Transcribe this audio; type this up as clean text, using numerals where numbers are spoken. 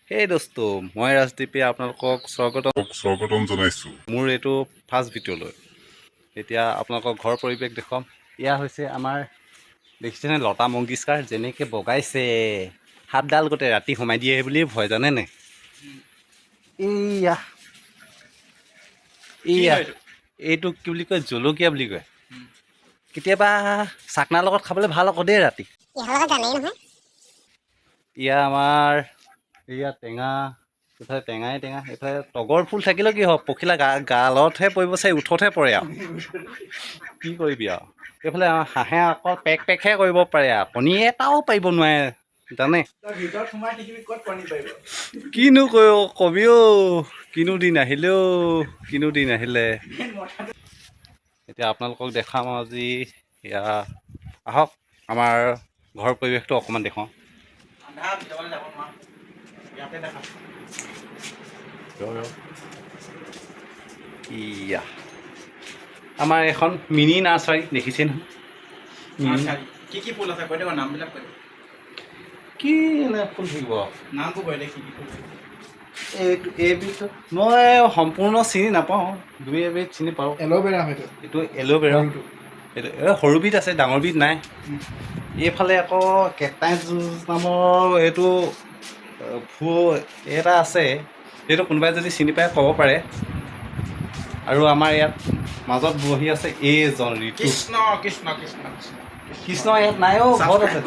সেই দোস্ত মই ৰাজদ্বীপে আপোনালোকক স্বাগতম জনাইছোঁ মোৰ এইটো ফাৰ্ষ্ট ভিডিঅ'লৈ। এতিয়া আপোনালোকক ঘৰৰ পৰিৱেশ দেখুৱাম। এয়া হৈছে আমাৰ দেখিছেনে লতা মংগেশকাৰ যেনেকৈ বগাইছে সাপডাল গোটেই ৰাতি সোমাই দিয়ে বুলিয়ে ভয় জানে নাই। এইয়া এইয়া এইটো কি বুলি কয়, জলকীয়া বুলি কয়। কেতিয়াবা চাকনাৰ লগত খাবলৈ ভাল আকৌ দেই ৰাতি। এয়া আমাৰ এয়া টেঙা, এইফালে টেঙাই টেঙা, এইফালে তগৰ ফুল থাকিলেও কি হ'ব, পখিলা গালতহে পৰিব চাই, উঠতহে পৰে আৰু কি কৰিবি আৰু। এইফালে হাঁহে আকৌ পেক পেকহে কৰিব পাৰে আৰু কণী এটাও পাৰিব নোৱাৰে জানে। কিনো কবি অ', কিনো দিন আহিলে অ', কিনো দিন আহিলে। এতিয়া আপোনালোকক দেখাম আজি। এয়া আহক আমাৰ ঘৰৰ পৰিৱেশটো অকণমান দেখুৱাওঁ। ইয়া আমাৰ এখন মিনি নাৰ্চাৰী দেখিছে নহয়। কি ফুল আছে কৈ দিবা, নামবিলাক কৈ দিবা। কি এনে ফুল থাকিব নামটো কৈ দে, কি ফুল। এইবিধ মই সম্পূৰ্ণ চিনি নাপাওঁ, দুই এবিধ চিনি পাওঁ। এল'ভেৰা হয়তো এইটো এল'ভেৰা, এইটো সৰুবিধ আছে, ডাঙৰবিধ নাই। এইফালে আকৌ কেকটাছ নামৰ এইটো এটা আছে, এইটো কোনোবাই যদি চিনি পায় ক'ব পাৰে। আৰু আমাৰ ইয়াত মাজত বহি আছে এইজন ঋতু। কৃষ্ণ কৃষ্ণ কৃষ্ণ কৃষ্ণ ইয়াত নাই অ', ঘৰত আছে।